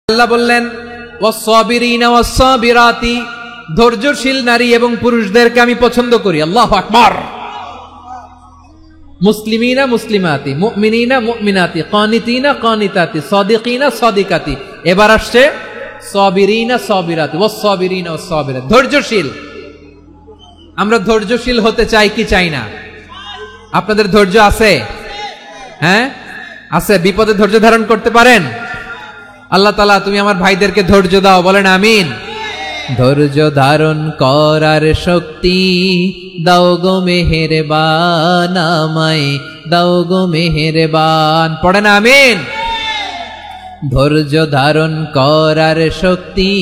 আল্লাহ বললেন ওয়াস-সাবিরিনা ওয়াস-সাবিরাতি, ধৈর্যশীল নারী এবং পুরুষদেরকে আমি পছন্দ করি। আল্লাহু আকবার। মুসলিমিনা মুসলিমাতি, মুমিনিনা মুমিনাতি, কানিতিনা কানিতাতি, সাদিকিনা সাদিকাতি। এবার আসছে সাবিরিনা সাবিরাতি, ওয়াস-সাবিরিনা ওয়াস-সাবিরাত, ধৈর্যশীল। আমরা ধৈর্যশীল হতে চাই কি চাই না? আপনাদের ধৈর্য আছে? হ্যাঁ আছে। বিপদে ধৈর্য ধারণ করতে পারেন? আল্লাহ তাআলা তুমি আমার ভাইদেরকে ধৈর্য দাও, বলেন আমিন। ধৈর্য ধারণ করার শক্তি দাও গো মেহেরবান, আমায় দাও গো মেহেরবান, পড়েন আমিন। ধৈর্য ধারণ করার শক্তি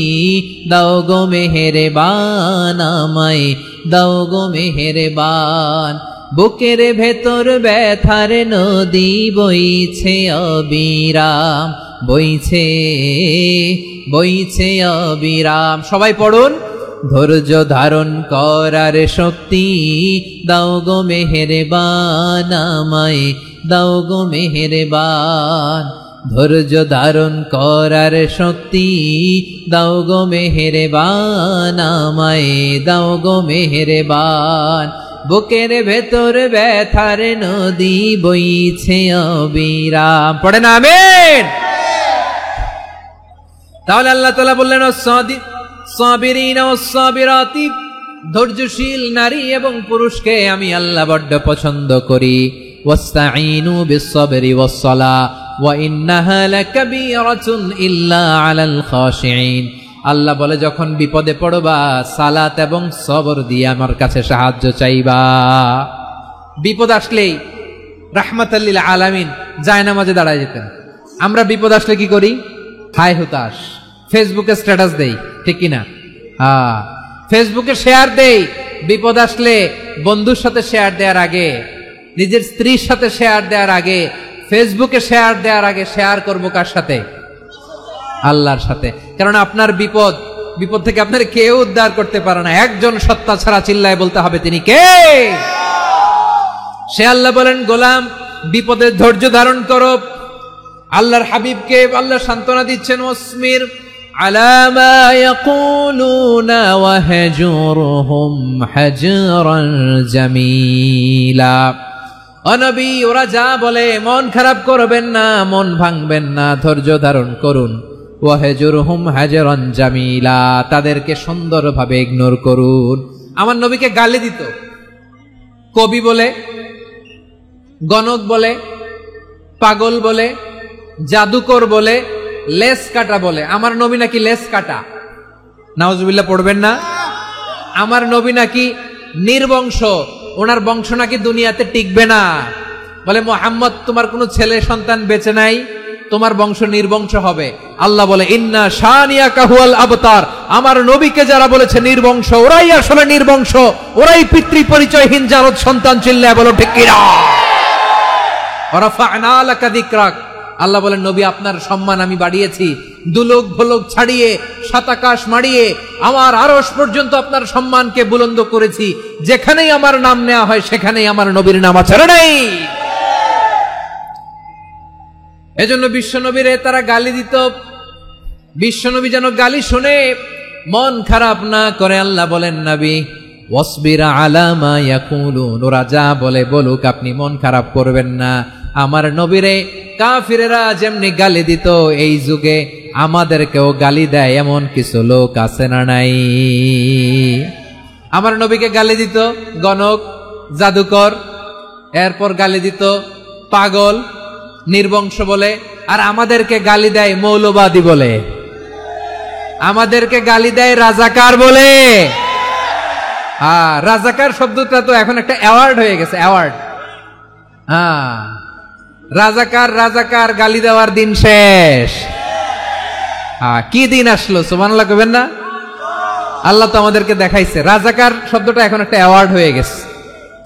দাও গো মেহেরবান, আমায় দাও গো মেহেরবান। বুকের ভেতর ব্যথার নদী বইছে অবিরাম, বইছে বইছে অবিরাম। সবাই পড়ুন, ধৈর্য ধারণ করার শক্তি দাও গো মেহেরবান, আমায় দাও গো মেহেরবান। ধৈর্য ধারণ করার শক্তি দাও গো মেহেরবান, আমায় দাও গো মেহেরবান। বুকের ভেতর ব্যথার নদী বইছে অবিরাম, পড়েন আমিন। তাহলে আল্লাহ তাআলা বললেন সাবিরিনা ওয়াস-সাবিরাতি, ধৈর্যশীল নারী এবং পুরুষকে আমি আল্লাহ বড্ড পছন্দ করি। ওয়াস্তাঈনু বিস-সাবরি ওয়াস-সালাহ ওয়া ইন্নাহা লাকাবীরাতুন ইল্লা আলাল খাশিঈন। আল্লাহ বলে যখন বিপদে পড়বা সালাত এবং সবর দিয়ে আমার কাছে সাহায্য চাইবা। বিপদ আসলেই রাহমাতাল লিল আলামিন জায়নামাজে দাঁড়ায় যেতেন। আমরা বিপদ আসলে কি করি? হায় হুতাশ, ফেসবুকে স্ট্যাটাস দেই, ঠিক কিনা? হ্যাঁ, ফেসবুকে শেয়ার দেই। বিপদ আসলে বন্ধুর সাথে শেয়ার দেওয়ার আগে, নিজের স্ত্রীর সাথে শেয়ার দেওয়ার আগে, ফেসবুকে শেয়ার দেওয়ার আগে শেয়ার করবো কার সাথে? আল্লাহর সাথে। কারণ আপনার বিপদ থেকে আপনার কেউ উদ্ধার করতে পারে না, একজন সত্তা ছাড়া। চিল্লায় বলতে হবে তিনি কে? সে আল্লাহ বলেন গোলাম বিপদের ধৈর্য ধারণ করো। আল্লাহর হাবিবকে আল্লাহ সান্ত্বনা দিচ্ছেন, ওয়াসমির আলা মা ইয়াকুলুনা ওয়াহজুরহুম হাজরান জামিলা। ও নবী, ওরা যা বলে মন খারাপ করবেন না, মন ভাঙবেন না, ধৈর্য ধারণ করুন। ওয়াহজুরহুম হাজরান জামিলা, তাদেরকে সুন্দরভাবে ইগনোর করুন। আমার নবীকে গালি দিত কবি বলে, গণক বলে, পাগল বলে, জাদুকর বলে, লেস কাটা বলে। আমার নবী নাকি লেস কাটা, নাউজুবিল্লাহ পড়বেন না। আমার নবী নাকি নির্বংশ, ওনার বংশ নাকি দুনিয়াতে টিকবে না। বলে মুহাম্মদ তোমার কোনো ছেলে সন্তান বেঁচে নাই, তোমার বংশ নির্বংশ হবে। আল্লাহ বলে ইন্না শানিয়াকা হুয়াল আবতার। আমার নবীকে যারা বলেছে নির্বংশ, ওরাই আসলে নির্বংশ, ওরাই পিতৃ পরিচয়হীন জারদ সন্তান। চিল্লায় বলো ঠিক কিনা? ওয়ারাফা'না লাকা যিকরাক। আল্লাহ বলেন নবী আপনার সম্মান আমি বাড়িয়েছি, দুলোক ভোলোক ছাড়িয়ে, সাত আকাশ মাড়িয়ে আমার আরশ পর্যন্ত আপনার সম্মানকে বুলন্দ করেছি। যেখানেই আমার নাম নেওয়া হয় সেখানেই আমার নবীর নাম আছে নাই। এজন্য বিশ্বনবীরে তারা গালি দিত। বিশ্বনবী যেন গালি শুনে মন খারাপ না করে আল্লাহ বলেন নবী ওয়াসবির আলা মা ইয়াকুলুন, ওরা যা বলে বলুক, আপনি মন খারাপ করবেন না। আমার নবীরে কাফিরেরা যেমনি গালি দিত, এই যুগে আমাদেরকেও গালি দেয় এমন কিছু লোক আছে না নাই? আমার নবীকে গালি দিত গণক, জাদুকর, এরপর গালি দিত পাগল, নির্বংশ বলে। আর আমাদেরকে গালি দেয় মৌলবাদী বলে, আমাদেরকে গালি দেয় রাজাকার বলে। রাজাকার শব্দটা তো এখন একটা অ্যাওয়ার্ড হয়ে গেছে, অ্যাওয়ার্ড। রাজাকার রাজাকার গালি দেওয়ার দিন শেষ। কি দিন আসলো? সুবহানাল্লাহ কইবেন না? আল্লাহ তো আমাদেরকে দেখাইছে রাজাকার শব্দটা এখন একটা অ্যাওয়ার্ড হয়ে গেছে।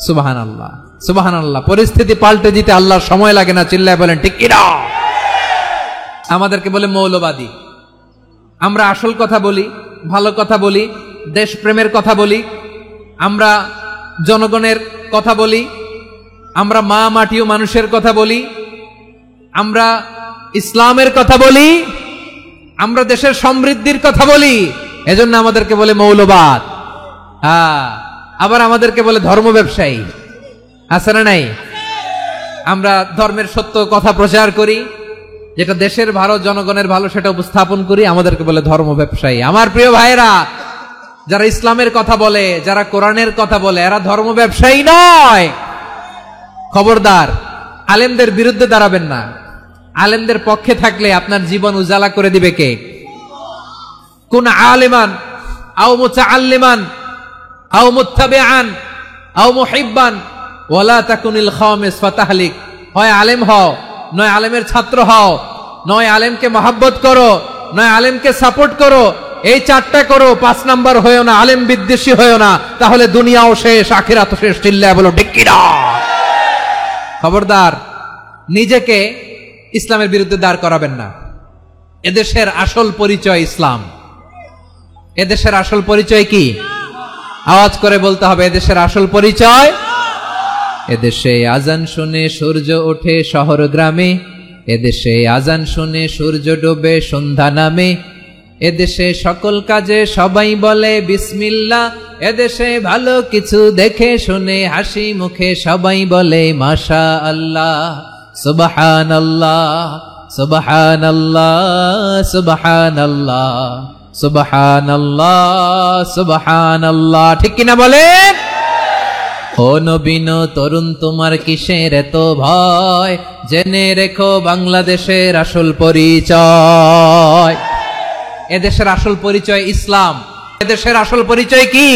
সুবহানাল্লাহ, সুবহানাল্লাহ। পরিস্থিতি পাল্টে দিতে আল্লাহর সময় লাগে না। চিল্লায় বলেন ঠিক কিনা? আমাদেরকে বলে মৌলবাদী। আমরা আসল কথা বলি, ভালো কথা বলি, দেশপ্রেমের কথা বলি, আমরা জনগণের কথা বলি, আমরা মা মাটি ও মানুষের কথা বলি, আমরা ইসলামের কথা বলি, আমরা দেশের সমৃদ্ধির কথা বলি, এজন্য আমাদেরকে বলে মৌলবাদ। আবার আমাদেরকে বলে ধর্ম ব্যবসায়ী। আছে না নাই? আমরা ধর্মের সত্য কথা প্রচার করি, যেটা দেশের ভালো, জনগণের ভালো, সেটা উপস্থাপন করি, আমাদেরকে বলে ধর্ম ব্যবসায়ী। আমার প্রিয় ভাইরা, যারা ইসলামের কথা বলে, যারা কোরআনের কথা বলে, এরা ধর্ম ব্যবসায়ী নয়। খবরদার, আলেমদের বিরুদ্ধে দাঁড়াবেন না। আলেমদের পক্ষে থাকলে আপনার জীবন উজালা করে দিবে কে? কোন আলেমান আও মুতাআল্লিমান আও মুত্তাবিআন আও মুহিব্বান ওয়ালা তাকুনিল খামিস ফাতাহলিক। হয় আলেম হও, নয় আলেমের ছাত্র হও, নয় আলেমকে মহব্বত করো, নয় আলেমকে সাপোর্ট করো। এই চারটা করো, 5 নাম্বার হয়েও না, আলেম বিদ্বেষী হয়েও না, তাহলে দুনিয়াও শেষ, আখিরাতও শেষ। চিল্লায় বলো ঠিক কি না? খবরদার, নিজেকে ইসলামের বিরুদ্ধে দাঁড় করাবেন না। এদেশের আসল পরিচয় ইসলাম। এদেশের আসল পরিচয় কি? আওয়াজ করে বলতে হবে, এদেশের আসল পরিচয়। এদেশে আজান শুনে সূর্য ওঠে শহর গ্রামে, এদেশে আজান শুনে সূর্য ডোবে সন্ধ্যা নামে, এদেশে সকল কাজে সবাই বলে বিসমিল্লাহ, এদেশে ভালো কিছু দেখে শুনে হাসি মুখে সবাই বলে মাশা আল্লাহ, সুবহানাল্লাহ, সুবহানাল্লাহ, সুবহানাল্লাহ, সুবহানাল্লাহ, সুবহানাল্লাহ। ঠিক কিনা বলেন? ও নবীন তরুণ, তোমার কিসের এত ভয়? জেনে রেখো বাংলাদেশের আসল পরিচয়। এদেশের আসল পরিচয় ইসলাম। এদেশের আসল পরিচয় কি?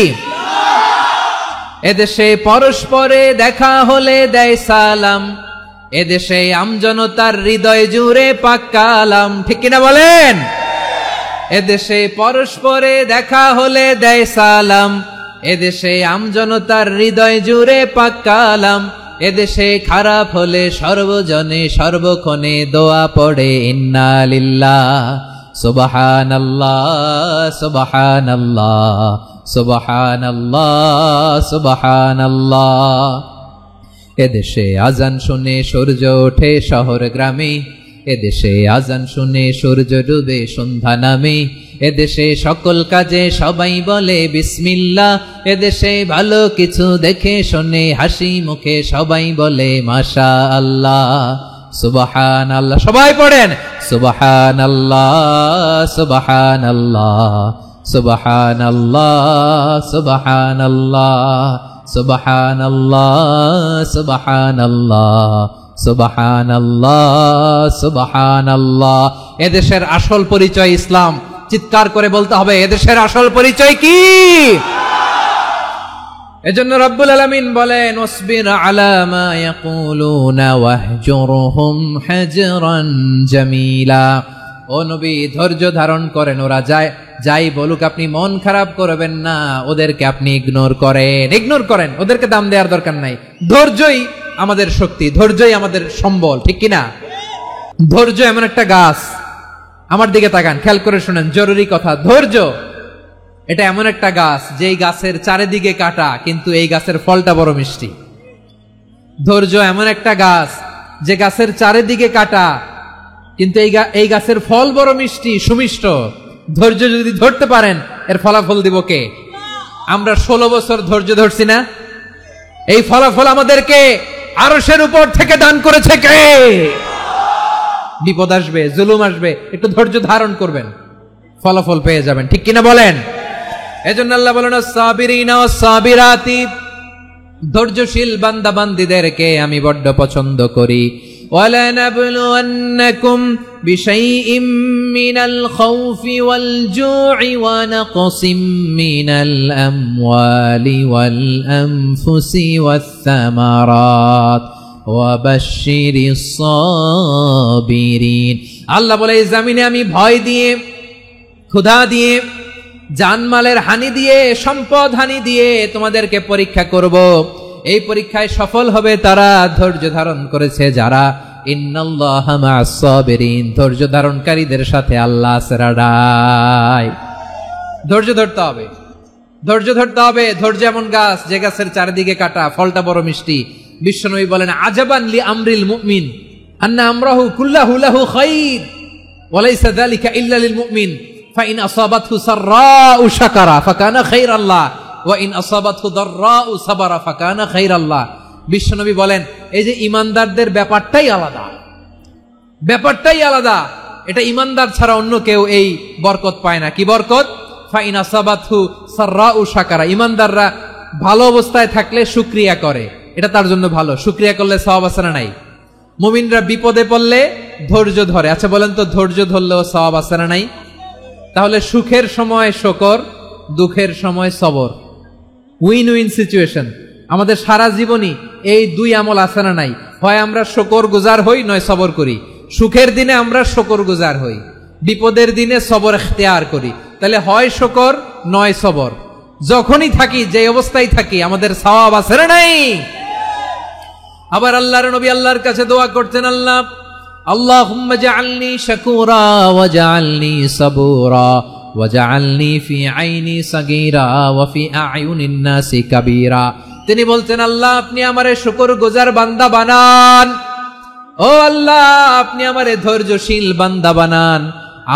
এদেশে পরস্পরে দেখা হলে দেয় সালাম, এদেশে আমজনতার হৃদয় জুড়ে পাক কালাম। ঠিক কিনা বলেন? এদেশে পরস্পরে দেখা হলে দেয় সালাম, এদেশে আমজনতার হৃদয় জুড়ে পাক কালাম, এদেশে খারাপ হলে সর্বজনে সর্বক্ষণে দোয়া পড়ে ইন্না লিল্লাহ, সুবহানাল্লাহ, সুবহানাল্লাহ, সুবহানাল্লাহ, সুবহানাল্লাহ। এদেশে আজান শুনে সূর্য ওঠে শহর গ্রামে, এদেশে আজান শুনে সূর্য ডুবে সন্ধ্যা নামে, এদেশে সকল কাজে সবাই বলে বিসমিল্লাহ, এদেশে ভালো কিছু দেখে শুনে হাসি মুখে সবাই বলে মাশা আল্লাহ, সুবহানাল্লাহ। সবাই পড়েন সুবহানাল্লাহ, সুবহানাল্লাহ, সুবহানাল্লাহ, সুবহানাল্লাহ, সুবহানাল্লাহ, সুবহানাল্লাহ, সুবহানাল্লাহ, সুবহানাল্লাহ। এদেশের আসল পরিচয় ইসলাম। চিৎকার করে বলতে হবে, এদেশের আসল পরিচয় কি? এজন্য রব্বুল আলামিন বলেন, ওয়াসবির আলা মা ইয়াকুলুনা ওয়াহজুরহুম হাজরান জামিলা। ও নবী, ধৈর্য ধারণ করেন, ওরা যাই বলুক আপনি মন খারাপ করবেন না, ওদেরকে আপনি ইগনোর করেন, ওদেরকে দাম দেওয়ার দরকার নাই। ধৈর্যই আমাদের শক্তি, ধৈর্যই আমাদের সম্বল। ঠিক কিনা? ধৈর্য এমন একটা গাছ, আমার দিকে তাকান, খেয়াল করে শুনেন, জরুরি কথা। ধৈর্য এটা এমন একটা গাছ, যেই গাছের চারিদিকে কাটা, কিন্তু এই গাছের ফলটা বড় মিষ্টি। ধৈর্য এমন একটা গাছ, যে গাছের চারিদিকে কাটা, কিন্তু এই গাছের ফল বড় মিষ্টি, সুমিষ্ট। ধৈর্য যদি ধরতে পারেন, এর ফলাফল দিব কে? আমরা 16 বছর ধৈর্য ধরছি না? এই ফলাফল আমাদেরকে আরশের উপর থেকে দান করেছে কে? বিপদ আসবে, জুলুম আসবে, একটু ধৈর্য ধারণ করবেন, ফলাফল পেয়ে যাবেন। ঠিক কিনা বলেন? এজন্য আল্লাহ বলেন, সাবিরিনা ওয়াস সাবিরাতি, ধৈর্যশীল বান্দা বান্দীদেরকে আমি বড্ড পছন্দ করি। ওয়ালা নাবলুওয়ান্নাকুম বিশাইইম মিনাল খাউফি ওয়াল জু'i ওয়া নাকসিম মিনাল আমওয়ালি ওয়াল আনফুসি ওয়াস সামারাত ওয়া বাশশিরিস সাবিরিন। আল্লাহ বলে, এই জমিনে আমি ভয় দিয়ে, ক্ষুধা দিয়ে, জানমালের হানি দিয়ে, সম্পদ হানি দিয়ে তোমাদেরকে পরীক্ষা করব। এই পরীক্ষায় সফল হবে তারা, ধৈর্য ধারণ করেছে যারা। ইন্নাল্লাহা মা'আস সাবিরিন, ধৈর্য ধারণকারীদের সাথে আল্লাহ আছে রাডাই। ধৈর্য ধরতে হবে, ধৈর্য ধরতে হবে। ধৈর্য এমন গাছ, যে গাছের চারিদিকে কাটা, ফলটা বড় মিষ্টি। বিশ্বনবী বলেন, আজাবান লি আমরিল মুমিন আন্না আমরাহু কুল্লাহু লাহু খাইর ওয়ালাইসা যালিকা ইল্লা লিল মুমিন ফাইন আসাবাতহু সাররাউ শাকারা ফাকানা খাইরাল্লাহ ওয়া ইন আসাবাতহু দাররাউ সাবারা ফাকানা খাইরাল্লাহ। বিশ্বনবী বলেন, এই যে ঈমানদারদের ব্যাপারটাই আলাদা, ব্যাপারটাই আলাদা। এটা ঈমানদার ছাড়া অন্য কেউ এই বরকত পায় না। কি বরকত? ফাইন আসাবাতহু সাররাউ শাকারা। ঈমানদাররা ভালো অবস্থায় থাকলে শুকরিয়া করে, এটা তার জন্য ভালো। শুকরিয়া করলে সওয়াব আছে না নাই? মুমিনরা বিপদে পড়লে ধৈর্য ধরে। আচ্ছা বলেন তো, ধৈর্য ধরলেও সওয়াব আছে না নাই? তাহলে সুখের সময় শুকর, দুঃখের সময় সবর, উইন উইন সিচুয়েশন। আমাদের সারা জীবনই এই দুই আমল আছে না নাই? হয় আমরা শুকর গুজার হই, নয় সবর করি। সুখের দিনে আমরা শুকর গুজার হই, বিপদের দিনে সবর ইখতিয়ার করি। তাহলে হয় শুকর নয় সবর। যখনই থাকি, যে অবস্থায় থাকি, আমাদের সওয়াব আছে না নাই? আবার আল্লাহর নবী আল্লাহর কাছে দোয়া করতেন, আল্লাহ আল্লাহুম্মা জাআলনি শাকুরা ওয়া জাআলনি সাবুরা ওয়া জাআলনি ফি আইনি সাগীরা ওয়া ফি আ'য়ুনিন নাসি কাবীরা। তিনি বলতেন, আল্লাহ আপনি আমারে শুকরগুজার বান্দা বানান, ও আল্লাহ আপনি আমারে ধৈর্যশীল বান্দা বানান,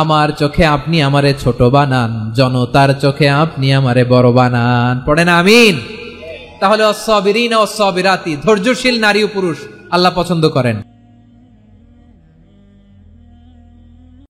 আমার চোখে আপনি আমারে ছোট বানান, জনতার চোখে আপনি আমারে বড় বানান। পড়েন আমিন। তাহলে অস-সাবিরিনা ওয়াস-সাবিরাতি, ধৈর্যশীল নারী ও পুরুষ আল্লাহ পছন্দ করেন।